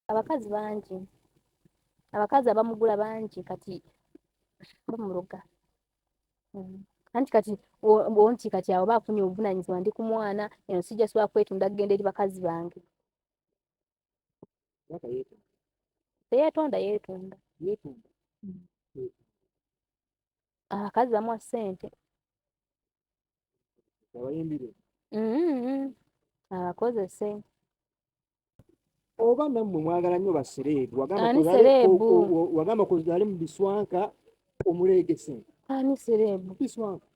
abakazi bangi abakazi abamugula bangi kati bamuloga anti kati onti kati abo bafunye obuvunanyizibwa ndi ku mwana eno sijja sobola kwetunda kugenda eri bakazi bange teyeetonda abakazi bamuwa ssente abakozese oba nammwe mwagala nnyo basereebu wagamba kozale mu biswanka omuleegese ani sereebu biswanka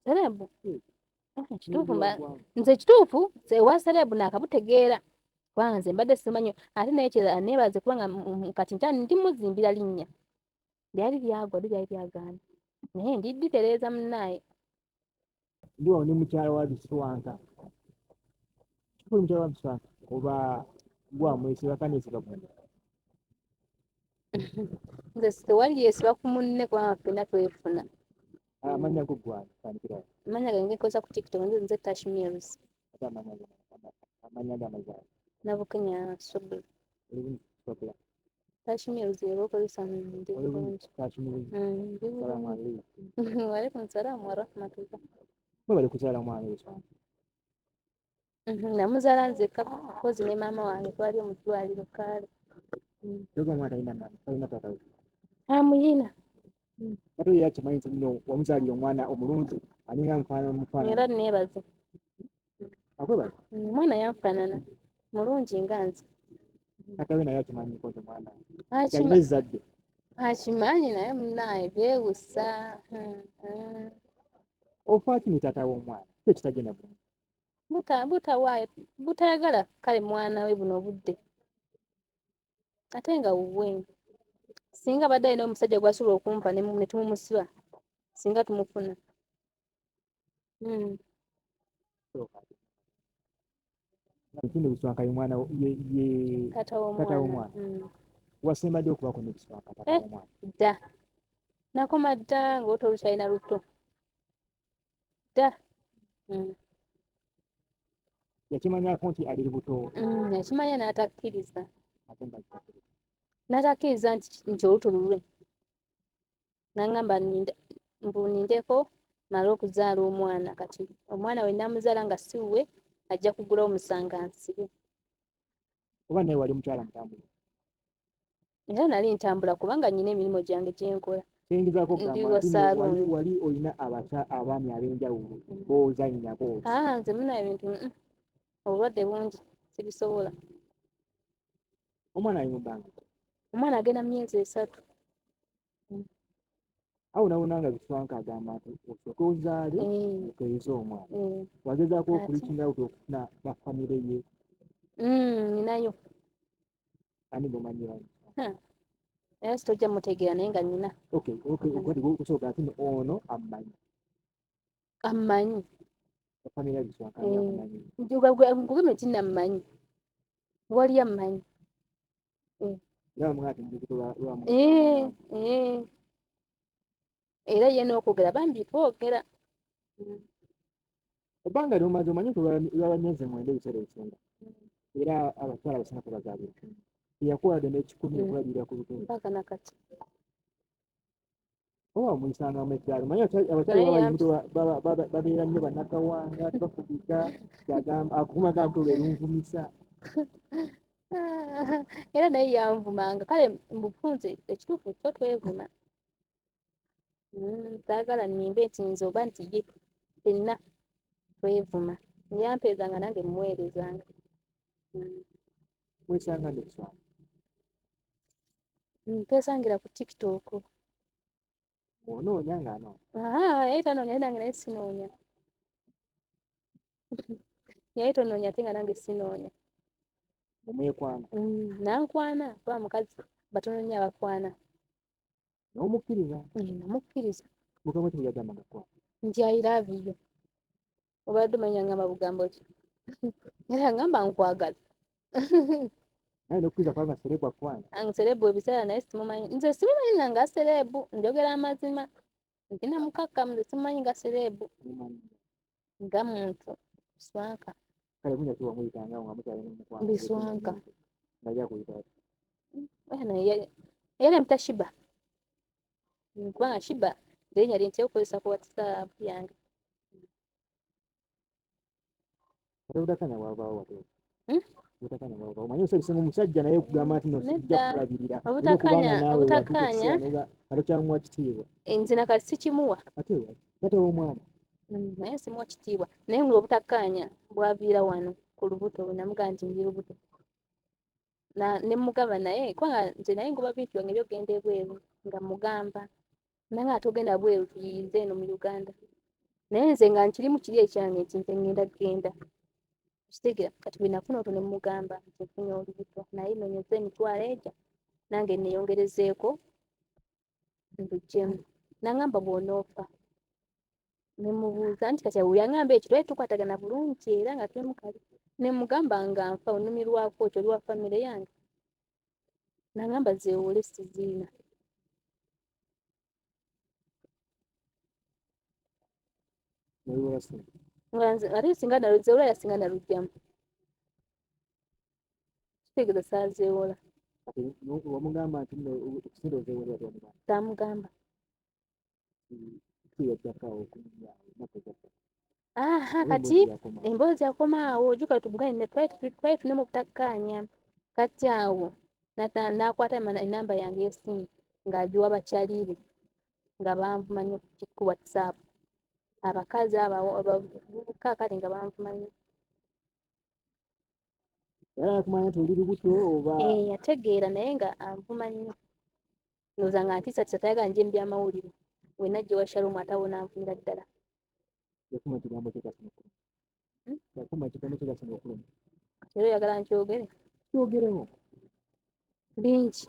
sereebu kituufu nze kituufu ewa sereebu naakabutegeera kubanga nze mbadde simanyi ate naye neebaze kubanga kati ndi muzimbira linnya lyali lyagwa lyali lyagaana naye nditereeza munnaaye ndiwawo ne mukyala wa biswanka kikulu mukyala wa biswanka oba gwamwesiba kaneesiba gonna nze tewali yeesiba ku munne kubanga ffenna twefuna amannya go gwani tandikirawo amanya gange nkoza ku tiktok nze Tash Mills amanya gamazaala nabukenya sobe Tash Mills yeba okozesa ndi bulungi waalaikum salaamu warahmatullah bali kuzaala mwana biswanka namuzaala nzekka kozi ne maama wange twali mu ddwaliro kaale yoga mwana talina tata amuyina ate oyo akimanyi nti nno wamuzaalira omwana omulungi aninga mufaanana era neebaze akwebaza omwana yanfaanana mulungi nga nze ate we naye akimanyi nkoze mwana Akima- alina ezzadde akimanyi naye munaaye beewussa ofa kino taata w'omwana ki ekitagenda bulungi butawaayo butayagala kale mwana we buno obudde ate nga wuwe singa badde alina omusajja gwasobola okumpa ne tumumusiba singa tumufuna ekindi biswanka ye mwana ye taata tata w'omwana w'omwana wasembadde okubako nebiswanka tata w'omwana dda nakoma dda ng'ota olukyalina luto dda yakimanyako nti ali lubuto yakimanya n'atakkiriza ate nga kitakkiriza n'atakkiriza nti oluto lulwe n'aŋŋamba nindeko male okuzaala omwana kati omwana we namuzaala nga siwe ajja kugulawo omusanga nsibe oba naye wali mukyala mutambula era nali ntambula kubanga nnyina emirimu gyange gyenkola kiyingizaako ndi okugamba wa nti saaluuni wali olina abaami ab'enjawulo b'ozannyako nze muna ebintu obulwadde bungi sibisobola omwana ali mu bbanga omwana agenda mu myezi 3 awo nawona nga biswanka agamba nti osooke ozaale okeeyeze omwana wagezaako okulikinga out okufuna bafamire ye ninayo ani bwemanyirayo era sitojja mutegeera naye nga nina kusooka ati ono ammanyi bafamire ya biswanka amanyi nkugambye tinammanyi wali ammanyi era bamugamba nti njukito lwamu era ye n'okwogera bambi twogera ebbanga lyomaze omanyi nti olwala myezi 9 ebiseera ebisinga era abakyala basinga tebazaalira teyakuwadde n'ekikumi okulabirira ku lutuufu mpaka nakati oba muyisangamu ekyalo manyi abakyala babeera nnyo bannakawanga tebafugika akuma ga nti olwerunvumisa era naye yanvumanga kale mbufunze ekituufu kyo twevuma saagala nnimbe nti nze oba nti ye fenna twevuma yampeezanga nange mumuweerezanga wesanga nebiswanka twesangira ku tiktok onoonya nga anoonya yaye tanoonya nange naye sinoonya yaye tonoonya ate nga nange sinoonya omwekwana nankwana kuba mukazi batono nnyo abakwana n'omukkiriza namukkiriza mukama kino yagamba gakwana nti I love you obadde omanya ngamba bugambo ki era ngamba nkwagala naye nokkiriza kubanga serebu akwana serebu ebiseera naye simumanyi nze simumanyi nga serebu njogera amazima nti namukakkamu nze simumanyi nga serebu nga muntu biswanka kale munya kiwamuyitanga nga mukyali n'omukwano biswanka ng'ajja kuyita yali amuta Shiba kubanga Shiba linnya lye ntera okukozesa ku WhatsApp yange. ate butakkaanya bwavaawo wate Hmm? butakkaanya bwavaawo omanyi osebisenga omusajja naye okugamba nti no sijja kulabirira Obutakkaanya naawe obutakkaanya ate kyamuwa kitiibwa nze nakati sikimuwa ate tatewa omwana naye simuwa kitiibwa naye nga obutakkaanya bwaviira wano ku lubuto bwe namugaa nti ndi lubuto ne mugamba naye kubanga nze naye ngoba bintu byange byogenda ebweru nga mugamba naye ate ogenda bweru tuyiize eno mu Uganda naye nze nga nkirimu kiri ekyange nti nze ngenda genda kitegeera kati bwe nafuna otwo ne mugamba nti nfunye olubuto naye nonyeza emitwalo egyo nange neeyongerezeeko ndugyemu nangamba bw'onoofa ne mubuuza nti kati bwe yaŋŋamba ekyo twali tukwatagana bulungi era nga tuli mukazi ne mugamba nga nfa onumirwako ekyo oli wa famire yange nangamba zeewole siziina ate singa zeewola yasinga nalugyamu kitegeeza saazeewola wamugamba nti okusinda ozeewolera twamugamba tamugamba kiyajjakawo kati emboozi yakoma awo ojjuka tuvugane twali tune mu butakkaanya kati awo n'akwata enamba yange y'essimu ng'agiwa bakyaliire nga banvuma nnyo ku WhatsApp abakazi abavubuka kale nga banvuma nnyo era yakumanya nti oli lubuto oba yategeera naye nga anvuma nnyo ndowooza nga ntiisatiisa tayagala nje mu byamawulire we najja ewa Shalom atawona anvumira ddala yakuma ekigambo kyekasina yakuma ekigambo kyekasina okuluma era oyagala nkyogere kyogeremu bingi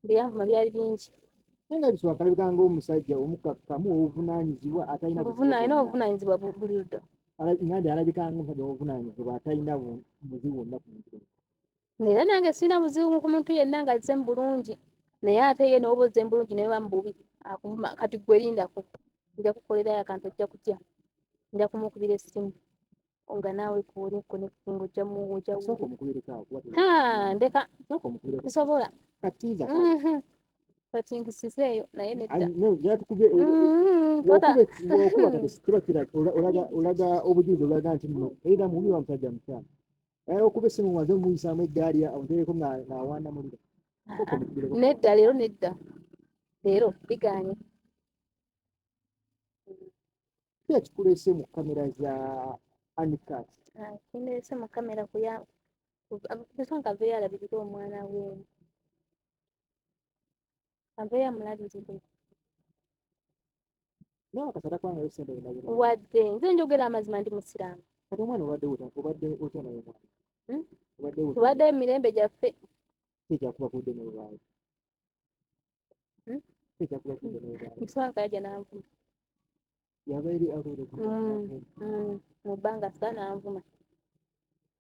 byanvuma byali bingi naye nga bisooka kalabika ng'omusajja omukakkamu obuvunaanyizibwa atalina obuvunaanyizibwa buli ludda nandi alabika ng'omusajja obuvunaanyizibwa atalina muzibu wonna ku muntu era nange sirina buzibu ku muntu yenna nga azzemu bulungi naye ate ye n'oba ozzemu bulungi naye bamububi akuvuma kati gwe lindako nja kukolerayo akantu ojja kutya nja kumukubira essimu nga naawe kuwuleko nekinga ndeka nsobola kati nkisiseeyo naye olaga obujulizi olaga nti nno era mubi wa musajja mukyala okuba essimu maze omuyisaamu eggaali otereko ng'awaana muliro nedda leero bigaanye kiki kikuleese mu kamera za Anikat kindeese mu kamera kusanga aveeyo alabirire omwana we aveeyo amulabirire nawe kasata kwanga yosente wadde nze njogera amazima ndi musiraamu kati omwana obadde otya naye mwana tubadde emirembe gyaffe ekyakuba kudde ne bubaayi ekyakuba kudde ne bubaayi nswaka yajja n'anvuma yaba eri mu bbanga sa n'anvuma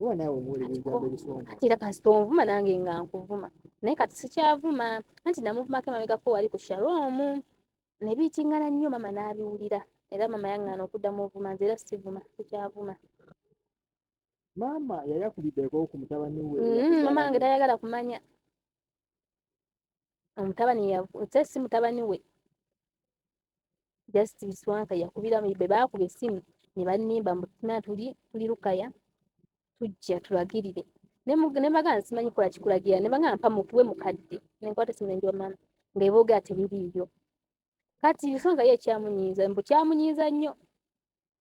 oba naawe omuwere ebigambo ebisonga era kasita onvuma nange nga nkuvuma naye kati sikyavuma anti namuvumako emabegako wali ku Shalom ne biyitingana nnyo mama n'abiwulira era mama yaŋŋaana okuddamu ovuma nze era sivuma sikyavuma maama yali akubiddeko ku mutabani we mama wange tayagala kumanya omutabani se si mutabani we just Biswanka yakubira be baakuba essimu ne bannimba mbutina tuli Lukaya tujja tulagirire ne bagamba simanyi kola kikulagira ne bagamba mpa mukuwe mukadde ne nkwata essimu nenjiwa mama ng'eboogera tebiriiyo kati Biswanka ye ekyamunyiiza mbu kyamunyiiza nnyo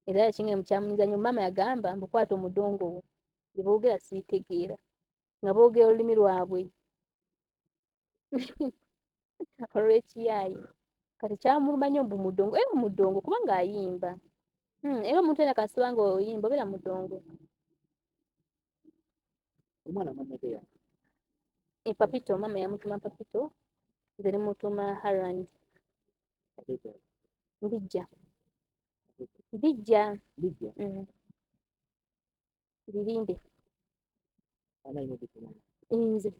era yakinga mukyamunyiiza nnyo mama yagamba mbukwata omudongo wo bye boogera siitegeera nga boogera olulimi lwabwe olw'ekiyaayi kati kyamuluma nnyo mbu mudongo era mudongo kubanga ayimba era omuntu yena kasiba nga oyimba obeera mudongo omwana mannegeya Papito mama yamutuma Papito nze ne mutuma Harland ndijja birinde nze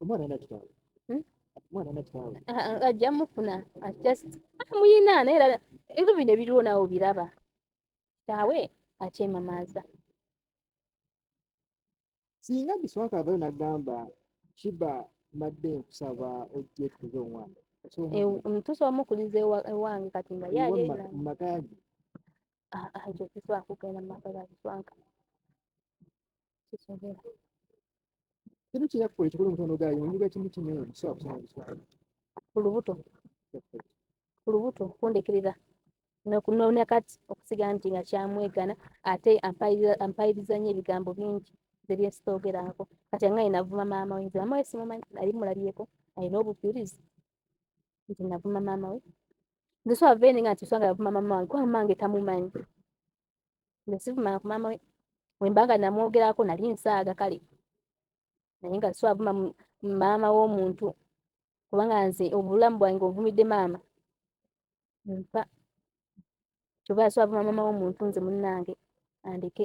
omwana alina kitaawe omwana alina kitaawe ajja mufuna muyina naye era ebyo bino ebiriwo naawe obiraba kitaawe akyemamaaza singa Biswaka avayo n'agamba Kiba mbadde nkusaba ojje tukuze omwana Tusobola mukuliza ewange kati nga yaye mu maka ge ekyo kisobola kugenda mu maka ga Biswaka kisobera kintu kirakukola ekikulu mutondo gaayo onyiga kimu kimu kisobola kusoma Biswaka ku lubuto kundekirira nakati okusiga nti nga kyamwegana ate ampayiriza nnyo ebigambo bingi ebyesitoogeraako kati nga navuma maama we nze maama we simumanyi nali mulabyeko alina obujulizi nti navuma maama we nze sobola veni nga nti Biswanga yavuma maama wange kuba maama wange tamumanyi nze sivumanga ku maama we wembanga namwogerako nali nsaaga kale naye nga sobola vuma maama w'omuntu kubanga nze obulamu bwange onvumidde maama nfa kyova sobola vuma maama w'omuntu nze munnange andeke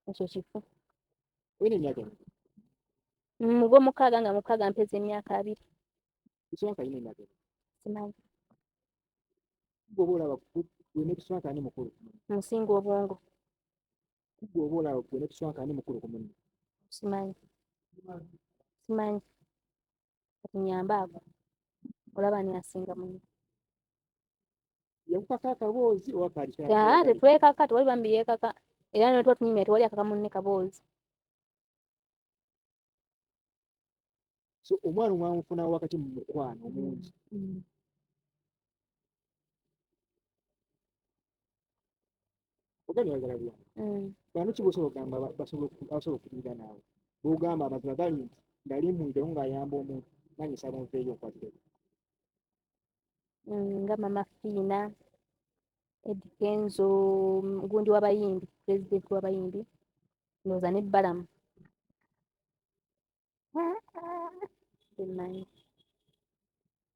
ekyo kifu olina emyaka mugw'omukaaga nga mukaaga mpeza emyaka 2 Biswaka alina emyaka simanyi bw'oba olaba gwene Biswaka ani mukulu musinga obwongo bw'oba olaba gwene Biswaka ani mukulu ku munno simanyi kati nyambaako olaba ani asinga munno yakukaka akaboozi oba kaali tetwekaka tewali bambi yeekaka era notwa tunyumya tewali akaka munne kaboozi so omwana omwamufuna wakati mu mukwano omungi ogani wagala byange bano kibosobola okugamba basobola okutuuka naawe bwogamba amazima gali nti ngali mwideo ng'ayamba omuntu nange nsaba onveeyo onkwatire nga mama Fiina Eddie Kenzo gundi w'abayimbi pulezidenti w'abayimbi ndowooza ne Balamu temanyi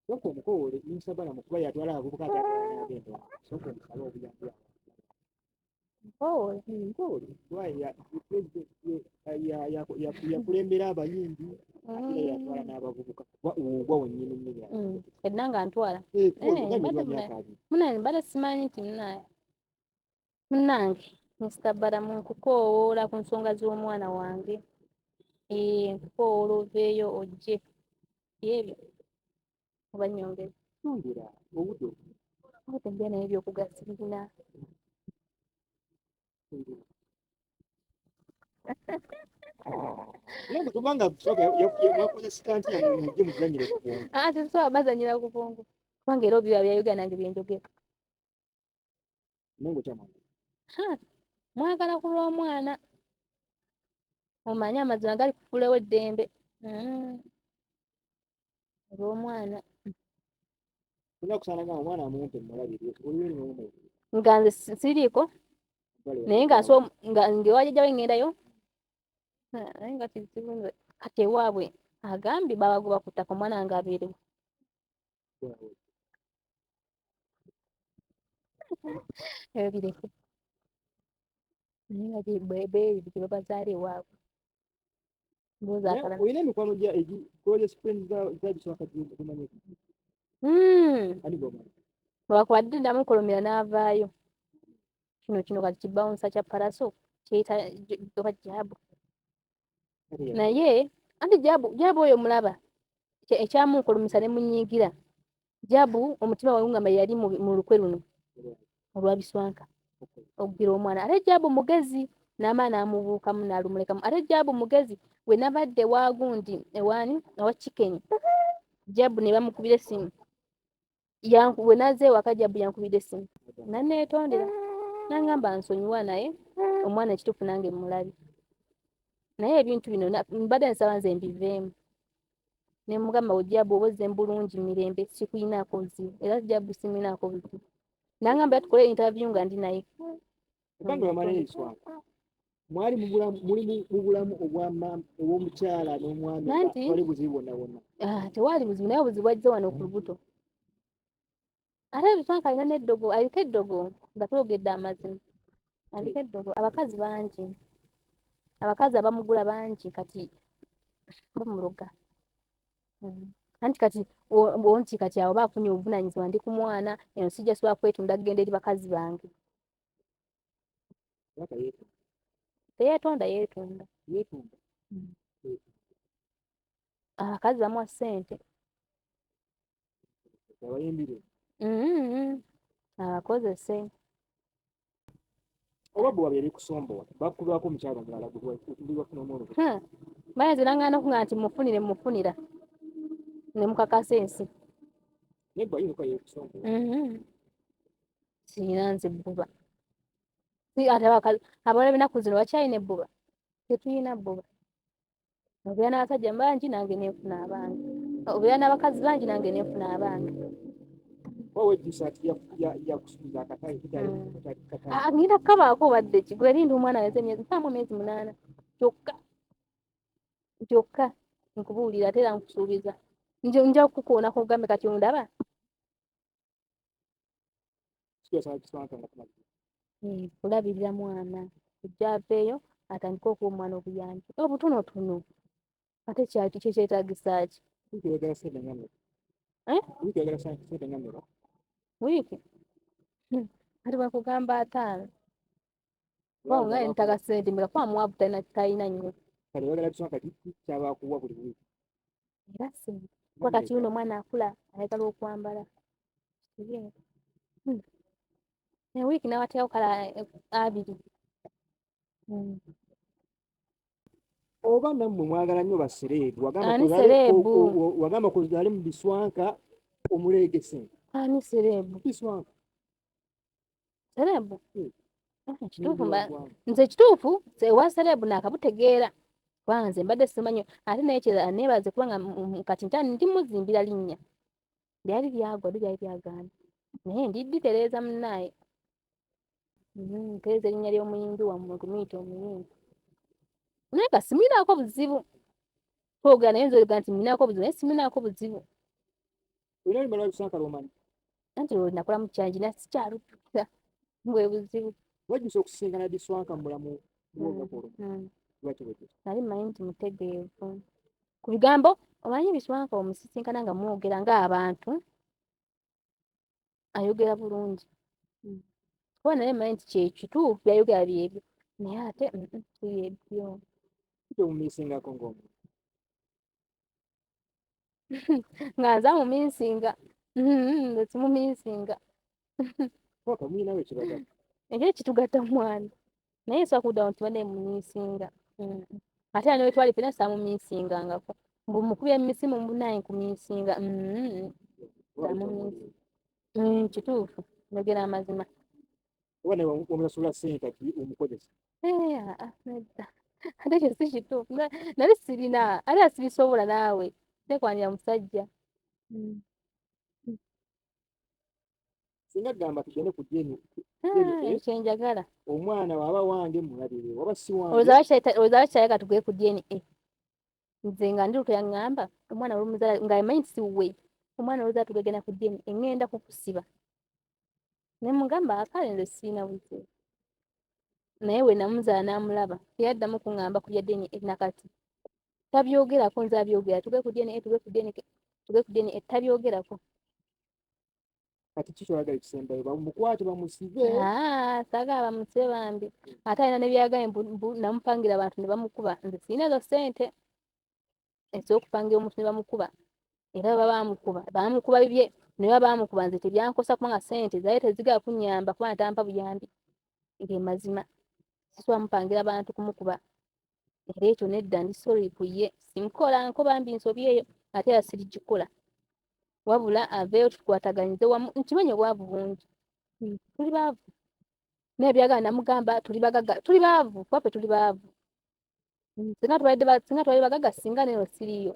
soka omukoowole yinsa Balamu kuba yatwala abavubuka agenda soka omusaba obuyambi mukowole yakulembera abayimbi ate yatwala n'abavubuka ogwa wennyini nnyini edda nga ntwala munange mbadde simanyi nti munnange Mr. Balamu nkukoowoola ku nsonga z'omwana wange nkukoowoola oveeyo ojje ebyo oba nnyongere yongera obudde ebyo naye by'okugasirira kubanga yakozesa nti yamujje muzanyire ku bwongo tetusobola bazanyira ku bwongo kubanga era obiba bya Uganda nange byenjogera nange okyamanya mwagala ku lw'omwana omanyi amazima gali kufulewo eddembe olw'omwana olina kusaanaga omwana amumpe mumulabire olw'erinoomu nga nze siriiko naye nga ngewajjajjawe ngendayo naye nga kizibu nze kati ewaabwe agambye babagoba ku ttaka omwana wange abeerewo ebyo bireke naye nga gye babazaala ewaabwe olina emikwano gya spring za Biswaka zimanyi bwakubadde ddamu kolomera n'avaayo kino kati kibawunsa kya Palaso kyeyita oba Jaabu naye anti Jaabu oyo mulaba ekyamunkolomesa ne munyiigira Jaabu omutima wawungamba yali mu lukwe luno olwa Biswaka okugira omwana ate Jaabu mugezi n'amaana n'amubuukamu n'alumulekamu ate Jaabu mugezi we nabadde waagundi ewaani awa Chicken Jaabu ne bamukubira essimu we nazze ewaka Jaabu yankubira essimu nanneetondera n'angamba nsonyiwa naye omwana ekituufu nange mulabi naye ebintu bino mbadde nsaba nze mbiveemu ne mugamba Jaabu oba ozze bulungi mirembe sikuyinaako buzibu era Jaabu simuyinaako buzibu n'angamba tukole interview nga ndi naye kandi wamalayo Biswaka mwali mu bulamu obw'omukyala n'omwami wali buzibu bwonna bwonna tewaali buzibu naye obuzibu bwajja wano ku lubuto ate Biswaka alina n'eddogo aliko eddogo nga twogedde amazima aliko eddogo abakazi bangi abakazi abamugula bangi kati bamuloga anti kati onti kati awo baafunye obuvunaanyizibwa ndi ku mwana eno sijja sobola kwetunda kugenda eri bakazi bange teyeetonda yeetunda abakazi bamuwa ssente. abayimbire abakozese. oba bwe wabeera kusombowa bakulwako omukyalo omulala bafuna omwono bayinza nangana okuŋŋa nti mufunira ne mukakasa ensi. naye gwe ayinza okuba yekusombowa siina nze bbuba. Ate abakazi abawala b'ennaku zino bakyalina ebbuba? Tetulina bbuba. Obeera n'abasajja bangi nange neefuna abange, obeera n'abakazi bangi nange neefuna abange. oba wejjusa ati yakusuubiza akatale ngenda kukabaako obadde ki gwe linda omwana aweze mpaamu emyezi 8 kyokka nkubuulira ate era nkusuubiza nja kukukoona kugambe kati ondaba. Kulabirira mwana kujja aveeyo atandike okuwa omwana obuyambi obutonotono ate kyekyetaagisa ki wiiki ati bwekugamba 5 nga ntaga ssente mbera kuba muwavu talina nnyo era ssente kuba kati yuno omwana akula ayagala okwambala wiiki nawaterawo kala 2. oba nammwe mwagala nnyo basereebu ani sereebu wagamba kuzaale mu biswanka omuleegese ani sereebu biswanka sereebu kituufu nze kituufu ewa sereebu naakabutegeera kubanga nze mbadde simanyi ate naye neebaze kubanga kati ndimuzimbira linnya lyali lyagwa lyali lyagaana naye nditereeza munnaaye ntereeza erinnya ly'omuyimbi wammwe kumuyita omuyimbi naye nga simuliinaako buzibu twogera naye nze oliga nti muliinaako buzibu naye simuliinaako buzibu olina olumbala lwa biswanka lw'omanyi anti nakula mu kyanji naye sikyalujjukira bwe buzibu wajjusa okusisinkana biswanka mu bulamu bw'olunaku olwo nali mmanyi nti mutegeevu ku bigambo omanyi biswanka omusisinkana nga mwogera ng'abantu ayogera bulungi kuba naye mmanyi nti kyekituufu byayogera byebyo naye ate tuyebyo temumiisingako ng'omuntu nga nze amumiisinga nze simumiisinga paka muyinawo ekibagatta ekyo kitugatta mwana naye nsobola kuddawo nti badde mumiisinga ate era newetwali fena saamumiisingangako mbu mukubi emisimu munaye nkumiisinga kituufu njogera amazima oba naye omusasula ssente ati omukozesa nedda ate ekyo si kituufu nali sirina ate era sibisobola naawe tekwanira musajja singa gamba tugende ku jeni kyenjagala omwana waaba wange mulabire waba si wange olowooza bakyayagala tugende ku DNA nze nga ndi luto yaŋŋamba omwana olumuzaala nga amanyi nti siwe omwana olowooza tugenda ku DNA eŋŋenda kukusiba ne mugamba akale nze sirina buzibu naye we namuzaala n'amulaba teyaddamu kuŋŋamba kulya DNA nakati tabyogerako nze abyogera tuge ku DNA tabyogerako kati kikyolagala ekisembayo bamukwate bamusibe saagala bamusibe bambi ate alina ne byagaye namupangira abantu ne bamukuba nze sirina ezo ssente ez'okupangira omuntu ne bamukuba era baba bamukuba bibye ne baba bamukuba nze tebyankosa kubanga ssente zaali tezigala kunnyamba kuba natampa buyambi ng'emazima sisobola mupangira abantu kumukuba era ekyo nedda ndi sorry ku ye simukola nko bambi nsobyeyo ate era sirigikola wabula aveeyo tukwataganyize wamu nkimanyi obwavu bungi tuli baavu naye byagala namugamba tuli bagaga tuli baavu kwaffe tuli baavu singa twali bagaga singa neero siriyo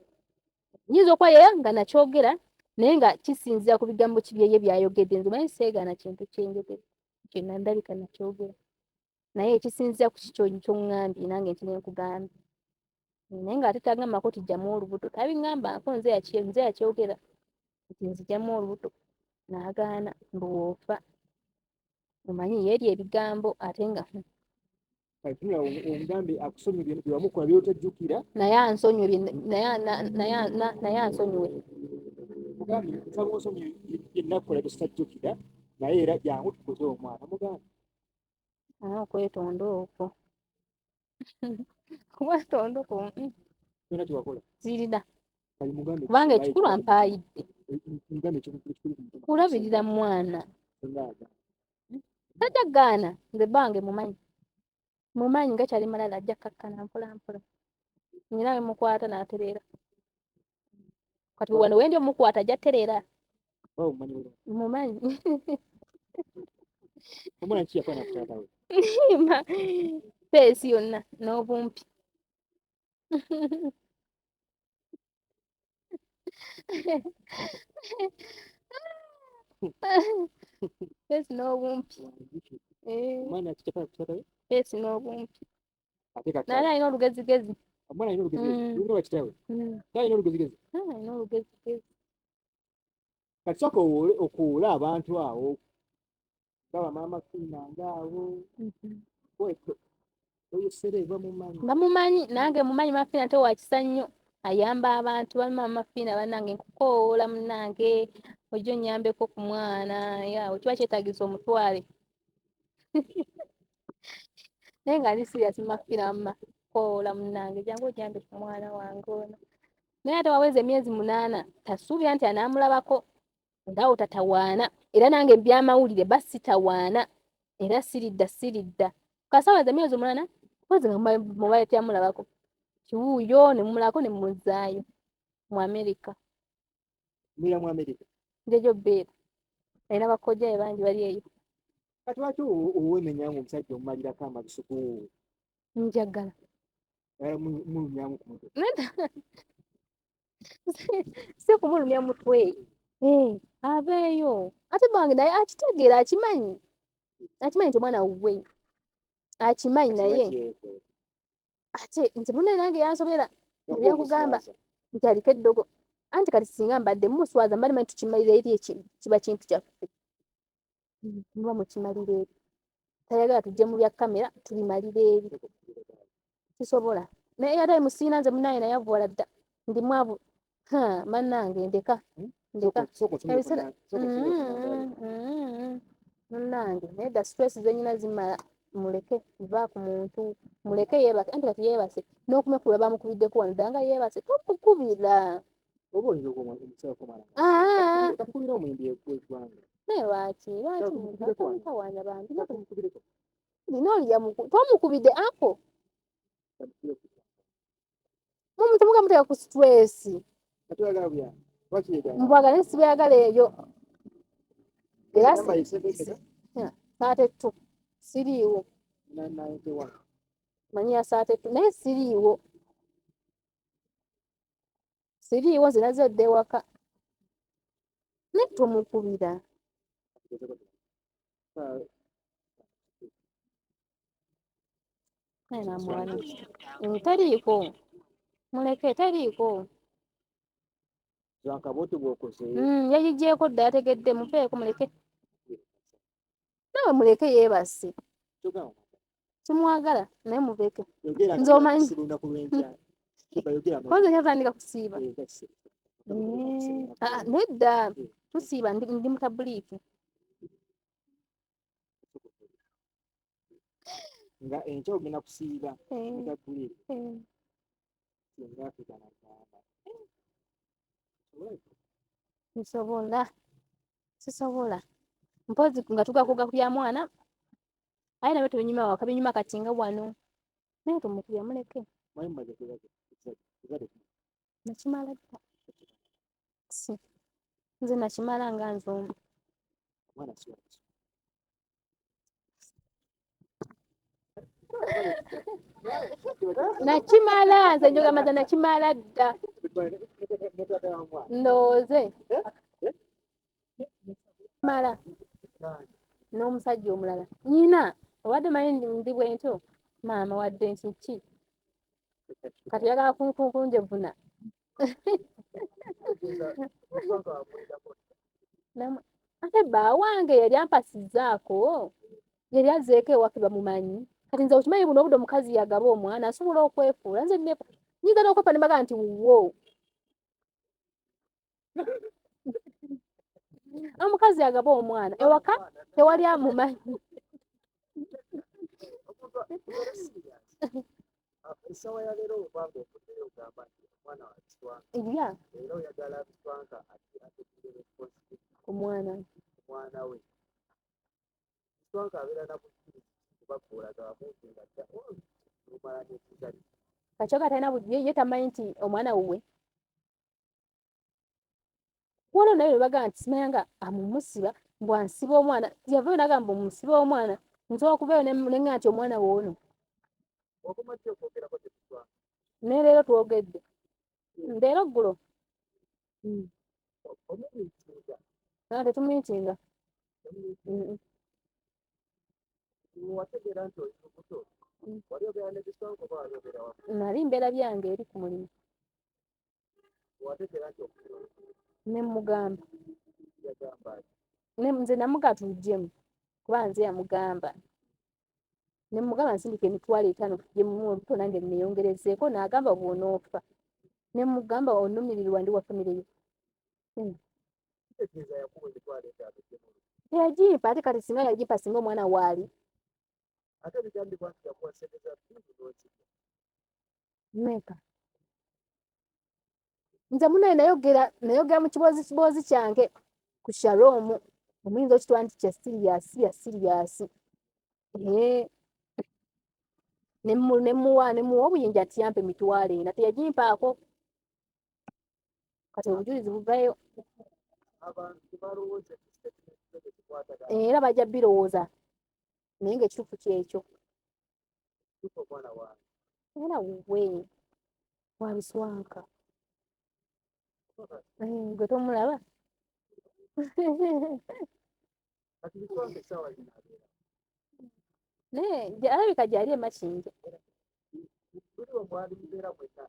nyinza okuba yeyo nga nakyogera naye nga kisinzira ku bigambo kibyeye byayogedde nze manyi seegaana kintu kyenjogera kyonna ndabika nakyogera naye ekisinzira ku kikyo kyoŋŋambye nange nti nenkugambye naye ng'ate tagambako tijjamu olubuto tabiŋŋambako nze yakyogera nti nzijjamu olubuto n'agaana mbu woofa omanyi yeerya ebigambo ate nga omugambe akusomye bye wamukola byotajjukira naye ansonyiwe mugambe nsaba onsomye byennakukola byetajjukira naye era jangu tukoze omwana mugambe okwetonda okwo kuba tondoko kyona kyewakola zirina kali mugambe kubanga ekikulu ampaayidde mugambe ekikulu ku mutima kulabirira mwana ngaaga tajagaana nze bange mumanyi nga kyali malala ajja kakkana mpola mpola nyina we mukwata n'atereera kati wano wendi omukwata ajja tereera oba omumanyi bulungi mumanyi omwana ki yafaana ku taata we feesi yonna n'obumpi feesi n'obumpi omwana ki yafaana ku taata we feesi n'obumpi ate kati naye alina olugezigezi omwana alina olugezigezi lulina wa kitaawe alina olugezigezi alina olugezigezi kati sooka okuwula abantu awo nga bamaama fiina ngaawo oyosere bamumanyi nange mumanyi mafiina ate wakisa nnyo ayamba abantu bamaama mafiina bannange nkukoola munnange ojja onnyambeko ku mwana yawe kiba kyetaagisa omutwale naye nga ndi sirias mafiina wamma kukoola munnange jangu onyambe ku mwana wange ono naye ate waweza emyezi 8 tasuubira nti anaamulabako ngaawo tatawaana era nange byamawulire basitawaana era siridda kasaweza emyezi 8 kwezi mubale tyamulabako kiwuuyo ne mumulako ne mumuzaayo mu America mira mu America njejo beera alina bakojjaye bangi bali eyo kati lwaki owemenyanga omusajja omumalirako amabisuku njagala mulumyamu ku mutwe si kumulumya mutwe abeeyo ate bange naye akitegeera akimanyi nti omwana wuwe akimanyi naye ate nti munne nange yansobera ebyakugamba nti aliko eddogo anti kati singa mbadde mumuswaza mbali manyi tukimalira eri kiba kintu kyaffe muba mukimalira eri tayagala tujje mu bya kamera tubimalira eri kisobola naye ate musiina nze munnaye naye avuwala dda ndi mwavu mannange ndeka munnange naye dda stress zenyina zimala muleke va ku muntu muleke yeebase anti kati yeebase n'okumekula bamukubiddeko wano ddala nga yeebase tomukubira oba oyinza okubira omwembi eggwanga naye lwaki mutawaanya bantu nina olya tomukubidde ako temuga muteeka ku stress mbwagala naye sibyagala ebyo era saatettu siriiwo manyiya saatettu naye siriiwo nze nazadde ewaka naye tomukubira namwana teriiko muleke teriiko zankaboti bwokoze yagigyeko dda yategedde mupeeko muleke nawe muleke yeebase kimwagala naye mubeke nze omanyi koze nyatandika kusiiba nedda tusiiba ndi mutabuliiki nga enkya ogenda kusiiba mutabuliiki sisobola mpozi nga tugakuga ku bya mwana aye nabyo tebinyuma waka binyuma kati nga wano naye tumukubya muleke nakimala dda nze nakimala nga nze omu nakimala nze njogamaza nakimala dda ndowooze mala n'omusajja omulala nyina obadde manyi ndi bwentyo maama wadde nti ki kati oyagala kunjevuna ate bba wange yali ampasizzaako yali azzeeko ewaka bamumanyi kati nze okimanyi buno obudde omukazi yagaba omwana asobola okwefuula nze nyinza n'okwefa ne baga nti wuwo omukazi yagaba omwana ewaka tewali amumanyi Essaawa ya leero obanga ofuddeyo ogamba nti omwana wa Kiswanga ya era oyagala Kiswanga ateekire omwana we Kiswanga abeera na bukkiriza kubakoolaga wamuntu nga dda olumala n'ekigali Kachoka talina bujulizi ye tamanyi nti omwana wuwe waliwo naye bebaga nti simanya nga amumusiba mbw ansiba omwana yavayo nagamba omusiba omwana nsobola okuvayo neŋŋa nti omwana woono okomadde okwogerako tekiswanga ne leero twogedde leero ggulo omumuyinza tetumuyintinga wategeera nti oli lubuto wali ogera ne Kiswanga oba wali ogera wa nali mbeera byange eri ku mulimu wategeera nti ne mugamba yagamba nze namuga tujjemu kuba nze yamugamba ne mugamba nsindika emitwalo 5 tujjemu olubuto nange neeyongerezeeko n'agamba bw'onoofa ne mugamba onnumirirwa ndi wa famire ye kitegeeza yakuwa emitwalo 5 teyagimpa ate kati singa yagimpa singa omwana waali ate bigambibwa nti yakuwa ssente za bintu n'okirya meka nze munaye nayogera mu kiboozi kyange ku shaloomu omuyinza okitwala nti kya siriyasi nemuwa obuyinja nti yampa emitwalo 4 teyagimpaako kati obujulizi buvayo abantu balowooza ekikwatagana era bajja birowooza naye ngaekituufu kyekyo kituufu omwana wange era we wabiswanka gwe tomulaba kati Kiswanga essaawa zino abeera naye alabika gyali emakinja tuli omwali mubeera mwenna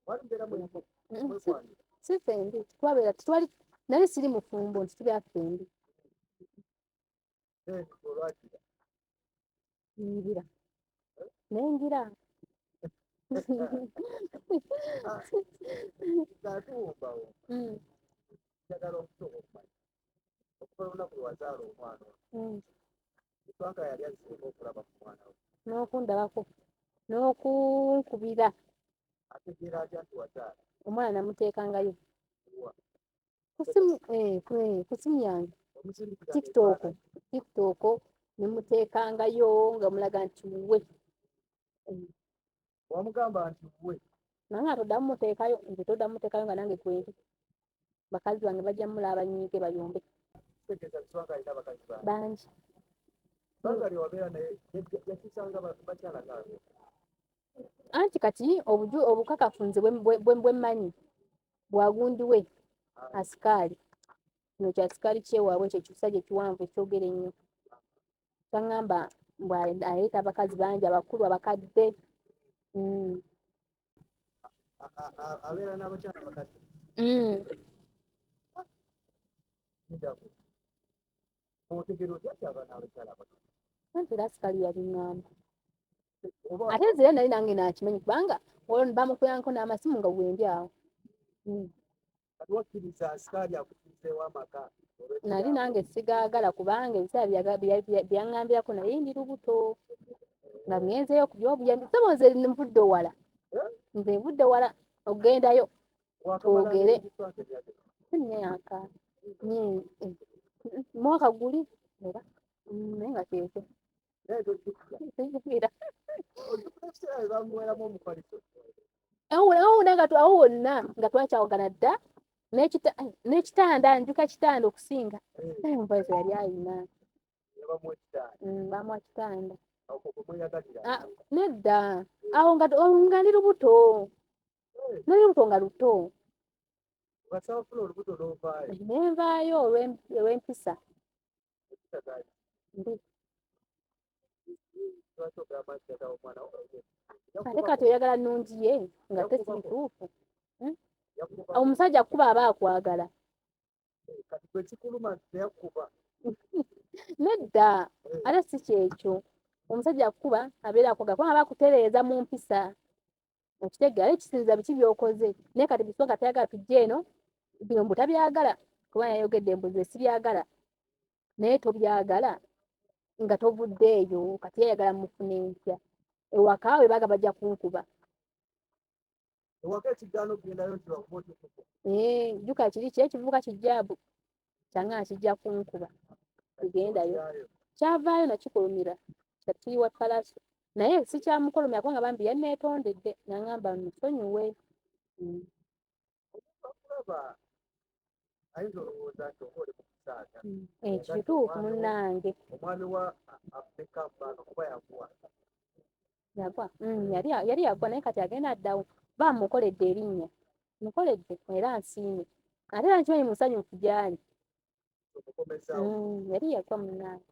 mwali mubeera mwekwanira si ffembi twabeera nali siri mufumbo nti tubeera ffembi olwagira ngira nengira ng'atuwumbawo njagala okusobola okumanya okuva olunaku lwe wazaala omwana Kiswanga yali aziseeko okulaba ku mwana we n'okundabako n'okunkubira ategeera atya nti wazaala omwana namuteekangayo wa ku simu yange omusindikiza tiktok nemuteekangayo nga mulaga nti we wamugamba nti we nange atoddamu muteekayo nze toddamu muteekayo nga nange kwenti bakazi bange bajja mulaba banyiike bayombe kitegeeza Kiswanga alina abakazi bange bangi Kiswanga lye wabeera naye yakisanga bakyala gaabe anti kati obukakafu nze bwe mmanyi bwagundi we asikaali kino kya sikaali kyewaabwe ekyo ekisajja ekiwanvu ekyogera ennyo taŋŋamba aleeta abakazi bangi abakulu abakadde abeera n'abakyala abakadde otegera otya nti aba n'abakyala abakadde anti era asikaali yabiŋŋamba ate nzira nali nange nakimanyi kubanga olwo bamukuyanko n'amasimu nga bwendi awo kati wakkiriza asikaali akutuuseewo amaka nali nange sigaagala kubanga ebiseera byaŋŋambirako naye ndi lubuto nga ngenzeyo okubywa obuyambi sobo nze nvudde wala ogendayo twogere emyaka mwaka guli era naye nga kyekyo bamuweramu omufaliso awo wonna nga twakyawagana dda n'ekitanda njuka kitanda okusinga omufaliso yali ayina bamuwa kitanda nedda awo nga ndi lubuto nga luto basabafuna olubuto n'ovaayo nenvaayo olw'empisa lwaki ogamba nti yagala omwana ate kati oyagala nnungi ye nga tesintuufu omusajja kuba aba akwagala kati gwe kikuluma nti teyakkuba nedda ate si kyekyo omusajja akuba abeera akwagala kubanga aba akutereeza mu mpisa okitegeera ekisinza biki byokoze naye kati Kiswanga tayagala tujja eno bino mbu tabyagala kubanga yayogedde mbuze sibyagala naye tobyagala nga tovuddeeyo kati yayagala mufune mpya ewaka awe baga bajja kunkuba. ewaka ekigaana okugendayo nti bakuba otukuko. Jjuka kiri ekivubuka kijjaabu kyanga kijja kunkuba kugendayo. Kyavaayo nakikulumira kiri wa Kalaso naye si kyamukulumya kubanga bambi yanneetondedde n'aŋŋamba nsonyiwe. Bakulaba ayinza olowooza nti oba oli mu kusaaga. Kituufu munnange. Omwami wa Afrika Mbano kuba yaguwa. Yagwa yali yagwa naye kati agenda addawo bamukoledde erinnya mukoledde era nsiimye ate era nkimanyi musanyufu gy'ali. Yali yagwa munnange.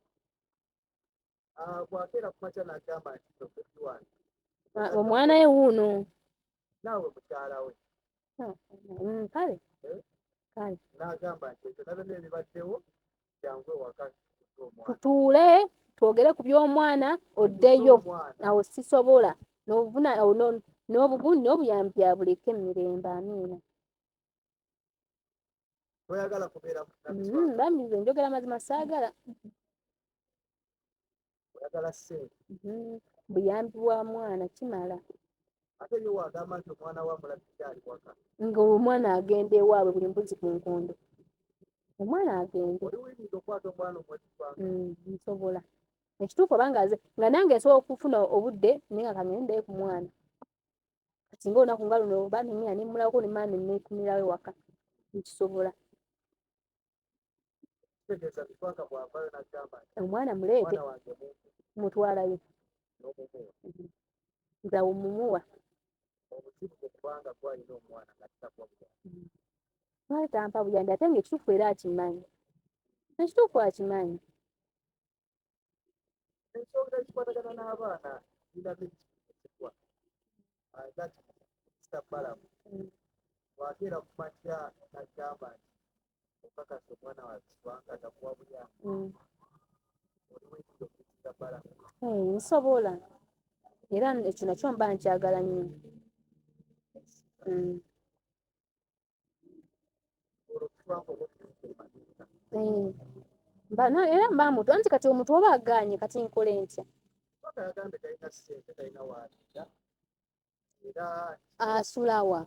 Bwakeera ku makya n'agamba nti Doketi wange. Omwana we wuuno. Naawe mukyala we. Kale. N'agamba nti ekyo nabyo ebibaddewo jangu ewaka tutuule twogere ku by'omwana oddeyo. Awo sisobola n'obugundi n'obuyambi abuleke emirembe. Amiina. toyagala kubeera bambi nze njogera mazima saagala. oyagala ssente. Buyambi bwa mwana kimala. Ate yo wagamba nti omwana wa mulabikki ali waka. Ng'omwana agenda ewaabwe buli mbuzi ku nkondo. Omwana agende. Oli wuyinza okwata omwana omwekifanga. Nsobola. Ekituufu oba nga nange nsobola okufuna obudde naye nga kangende ku mwana. Kati ng'olunaku nga luno oba nemenya nemmulako ne maama neekumirawo ewaka. Nkisobola. Kitegeeza Bitwaka bw'avaayo n'agamba nti omwana muleete omwana wange mutwalayo. Nze awo mumuwa. obuzibu kubanga gwalina omwana nga kitakuwa buyambi. Lwaki tampa buyambi ate ng'ekituufu era akimanyi. Ekituufu akimanyi. Ensonga ezikwatagana n'abaana ziraga ekikwa agati kitabbalamu. Bwakeera ku makya n'agamba nti okakasa omwana wa Bitwaka atakuwa buyambi. Oli wuyinza okukitabbalamu. Nsobola. Era ekyo nakyo mba nkyagala nnyo. Olwo Bitwaka obaokumanika. Era mba mutu anti kati omuntu oba agaanye kati nkole ntya. Bitwaka yagambye talina ssente talina waaliira era Asulawa.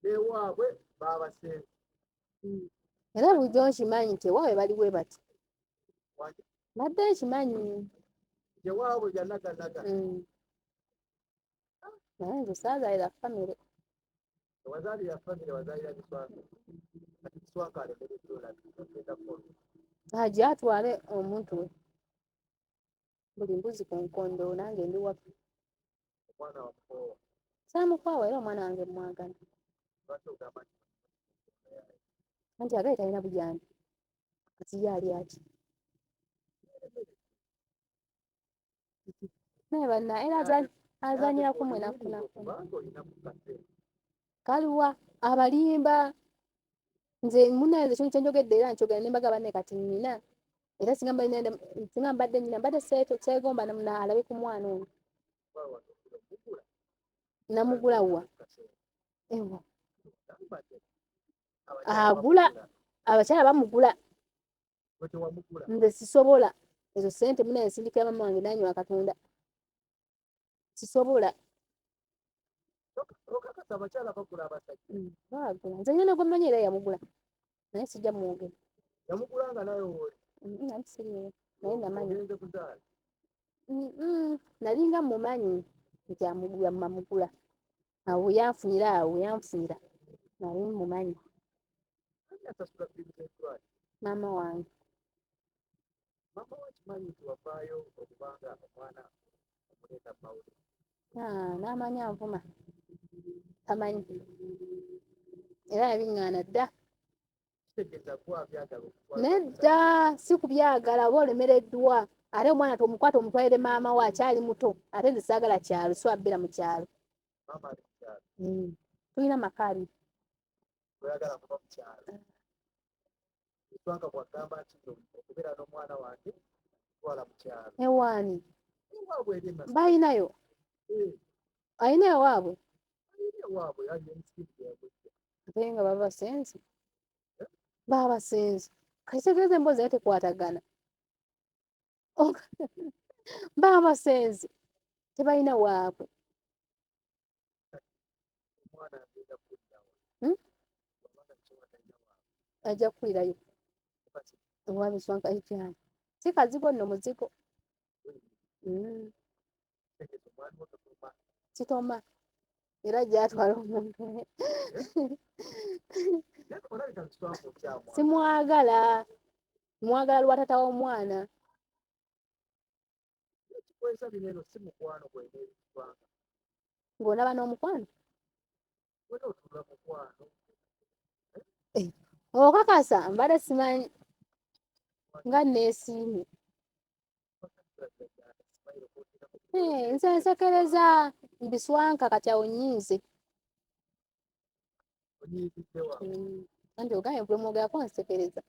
n'ewaabwe baabasenze. Era bulijjo nkimanyi nti ewaabwe bali bwe bati. Badde nkimanyi. Ewaabwe byannaganaga. Naye nze saazaalira famire. Ewazaalira famire wazaalira Bitwaka. Kati Bitwaka alemereddwa olabika ogenda kukola. Gy'atwale omuntu we. Buli mbuzi ku nkondo nange ndi waffe. Omwana wamukoowa. Saamukwawa era omwana wange mwagala. Lwaki ogamba nti Anti agaye talina buyambi. Kati ye ali ati. Naye banna era azanyira ku mwenakunaku. kubanga olina ku kase. Kaluwa abalimba. Nze munnange ekintu kye njogedde era nkyogera ne mbaga banne kati nnina. Era singa mbadde nnina mbadde seegomba alabe ku mwana oyo. Namugula wa? Ewa. Agula. Abakyala bamugula. Nze sisobola. Ezo ssente munnange nsindikira maama wange nanywa akatunda. Sisobola. Okakasa abakyala bagula abasajja. Bagula. Nze nyina gwe mmanyi era yamugula. Naye sijja mwogera. Yamugula nga nawe wooli. Nali siriiwo. Naye namanyi. Ogenze kuzaala. Nalinga mumanyi nti amugula. Awo yanfunira awo yanfunira. Nali mumanyi. Ani asasula bbiiru z'eddwaliro? Maama wange. Maama wa kimanyi nti wavaayo okubanga omwana omuleeta mawulire. N'amanyi anvuma. Tamanyi. Era yabiŋŋaana dda. Kitegeeza gwa byagala okutwala. Nedda si kubyagala oba olemereddwa. Ate omwana tomukwata omutwalire maama we akyali muto. Ate nze saagala kyalo so abeera mu kyalo. Maama ali mu kyalo. Tulina maka abiri. Oyagala kuba mu kyalo. Bitwaka bw'agamba nti okubeera n'omwana wange twala mu kyalo. Ewaani. Ewaabwe eri ema. Bayinayo. Ayina ewaabwe. Ayina ewaabwe ali emisiri gyabwe. Ate nga babasenze. Babasenze. Kitegeeza emboozi naye tekwatagana. Babasenze. tebalina waabwe. omwana agenda kuddawa wabanga kiwa talina waabwe Ajja kukulirayo owa Biswanka ekyana si kazigo nno muzigo. tegeza omwana wo totuma Kitoma era gyatwala omuntu olabika Biswanka okyamwana simwagala, mwagala lwa taata w'omwana. ekikwesa bino eno si mukwano gwena ebikwanka Ng'olaba n'omukwano wena otula mukwano okakasa mbadde simanyi nga neesiimye. Nze nsekereza Biswanka kati awo nnyiize. onyiigiddewa Anti ogambye bwe mwogerako nsekereza.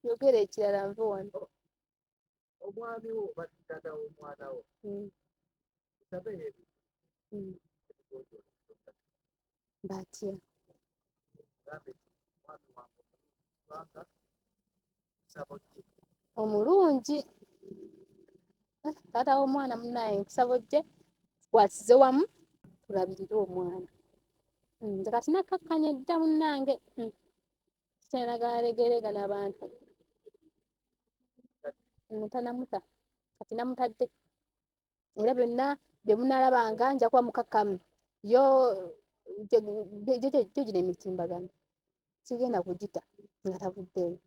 Yogera ekirala nve wano. omwami wo oba taata w'omwana wo tabe ebi Batya gambe omwami wange Biswanka nsabo ki omulungi. Taata w'omwana munnaye nkisabo gye tukwasize wamu tulabirire omwana. Nze kati nakkakkanya dda munnange kikyayagala legeregana abantu tanamuta kati namutadde era byonna bye munaalabanga nja kuba mukakkamu yo gino emitimbagano sigenda kugita nga tavuddeeyo.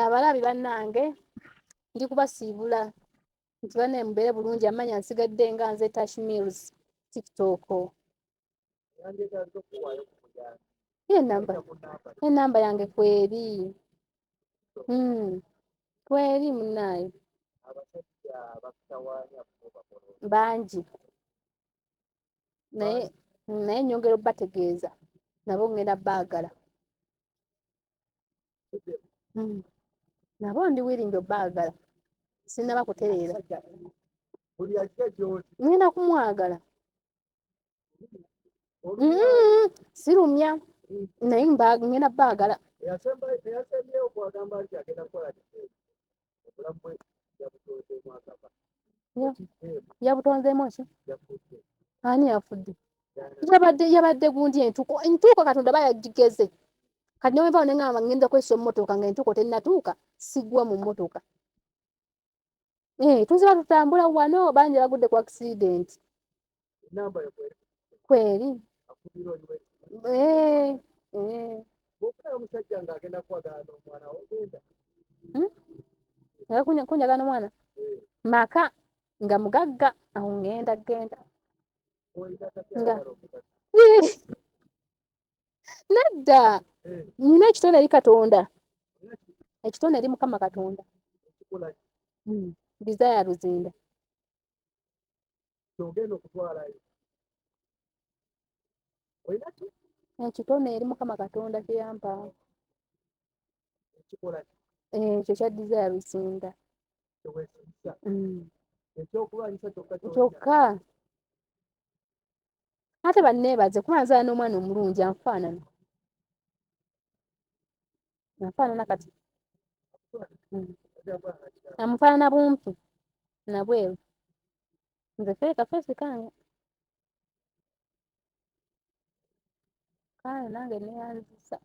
Abalabi bannange ndi kubasiibula nti banne mubeere bulungi amanya nsigadde nga nze Tash Mills TikTok. yandyetaaze okuwaayo ku mujanja Enamba yange kweri kweri munnaayo abasajja bakutawaanya kubakola bangi naye nyongera obbategeeza nabo ngenda baagala nabo ndi wiringi obbaagala sinaba kutereera buli ajja gy'oti ngenda kumwagala sirumya naye ngenda baagala eyasembyeyo kwagamba nti agenda kukola obulamu bwe yabutonzeemu akaba yabutonzeemu ki yafudde ani yafudde yabadde gundi entuuko Katonda bayagigeze kati neweva neŋŋamba ngenda kwessa emmotoka nga entuuko tennatuuka siggwa mu mmotoka tuziba tutambula wano bangi bagudde ku accident enamba yo kweri bw'ofuna omusajja ng'agenda kukwagala n'omwana ogenda kunjagala n'omwana maka nga mugagga awo ngenda nedda nina ekitonde eri Katonda ekitonde eri Mukama Katonda Desire Luzinda ogenda okutwalayo olina ki ekitonde eri Mukama Katonda kyeyampa ekikola ekyo kya Desire Luzinda kyeweesibisa ekyokulwanyisa kyokka ate banneebaze kuba nzaala n'omwana omulungi anfaanana kati amufaanana bumpi nabweru nze feeka feesi kange kale nange neyanzisa